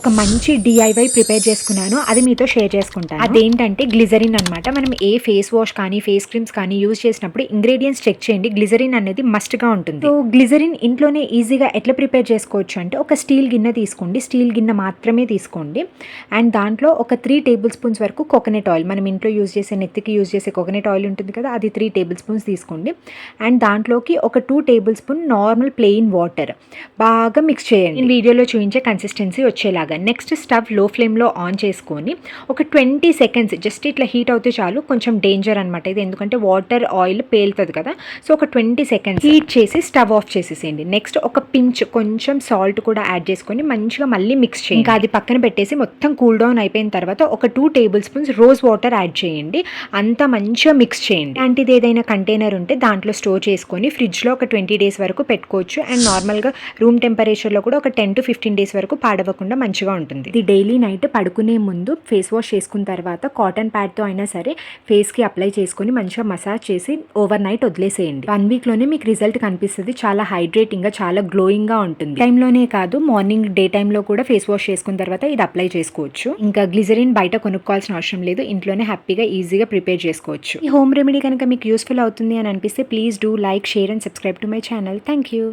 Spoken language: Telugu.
ఒక మంచి డిఐవై ప్రిపేర్ చేసుకున్నాను. అది మీతో షేర్ చేసుకుంటాను. అదేంటంటే గ్లిజరిన్ అనమాట. మనం ఏ ఫేస్ వాష్ కానీ ఫేస్ క్రీమ్స్ కానీ యూజ్ చేసినప్పుడు ఇంగ్రీడియంట్స్ చెక్ చేయండి. గ్లిజరిన్ అనేది మస్ట్గా ఉంటుంది. సో గ్లిజరిన్ ఇంట్లోనే ఈజీగా ఎట్లా ప్రిపేర్ చేసుకోవచ్చు అంటే ఒక స్టీల్ గిన్నె తీసుకోండి. స్టీల్ గిన్నె మాత్రమే తీసుకోండి. అండ్ దాంట్లో ఒక 3 టేబుల్ స్పూన్స్ వరకు కోకోనట్ ఆయిల్, మనం ఇంట్లో యూజ్ చేసే నెత్తికి యూజ్ చేసే కోకోనట్ ఆయిల్ ఉంటుంది కదా, అది 3 టేబుల్ స్పూన్స్ తీసుకోండి. అండ్ దాంట్లోకి ఒక 2 table spoon normal plain water బాగా మిక్స్ చేయండి. నేను వీడియోలో చూపించే కన్సిస్టెన్సీ వచ్చేలాగా. నెక్స్ట్ స్టవ్ లో ఫ్లేమ్లో ఆన్ చేసుకొని ఒక 20 సెకండ్స్ జస్ట్ ఇట్లా హీట్ అవుతే చాలు. కొంచెం డేంజర్ అనమాట ఇది, ఎందుకంటే వాటర్ ఆయిల్ పేలుతుంది కదా. సో ఒక 20 సెకండ్స్ హీట్ చేసి స్టవ్ ఆఫ్ చేసేసేయండి. నెక్స్ట్ ఒక పించ్ కొంచెం సాల్ట్ కూడా యాడ్ చేసుకొని మంచిగా మళ్ళీ మిక్స్ చేయండి. ఇంకా అది పక్కన పెట్టేసి మొత్తం కూల్ డౌన్ అయిపోయిన తర్వాత ఒక 2 table spoons rose water add చేయండి. అంతా మంచిగా మిక్స్ చేయండి. అలాంటిది ఏదైనా కంటైనర్ ఉంటే దాంట్లో స్టోర్ చేసుకొని ఫ్రిడ్జ్లో ఒక 20 డేస్ వరకు పెట్టుకోవచ్చు. అండ్ నార్మల్గా రూమ్ టెంపరేచర్లో కూడా ఒక 10 to 15 డేస్ వరకు పాడవకుండా మంచిగా ఉంటుంది. ఇది డైలీ నైట్ పడుకునే ముందు ఫేస్ వాష్ చేసుకున్న తర్వాత కాటన్ ప్యాడ్తో అయినా సరే ఫేస్కి అప్లై చేసుకొని మంచిగా మసాజ్ చేసి ఓవర్ నైట్ వదిలేసేయండి. 1 వీక్లోనే మీకు రిజల్ట్ కనిపిస్తుంది. చాలా హైడ్రేటింగ్గా, చాలా గ్లోయింగ్గా ఉంటుంది. టైంలోనే కాదు, మార్నింగ్ డే టైంలో కూడా ఫేస్ వాష్ చేసుకున్న తర్వాత ఇది అప్లై చేసుకోవచ్చు. ఇంకా గ్లిజరిన్ బయట కొనుక్కోవాల్సిన అవసరం లేదు. ఇంట్లోనే హ్యాపీగా ఈజీగా ప్రిపేర్ చేసుకోవచ్చు. ఈ హోమ్ రెమెడీ కనుక మీకు యూస్ఫుల్ అవుతుంది అని అనిపిస్తే please do like, share and subscribe to my channel. Thank you.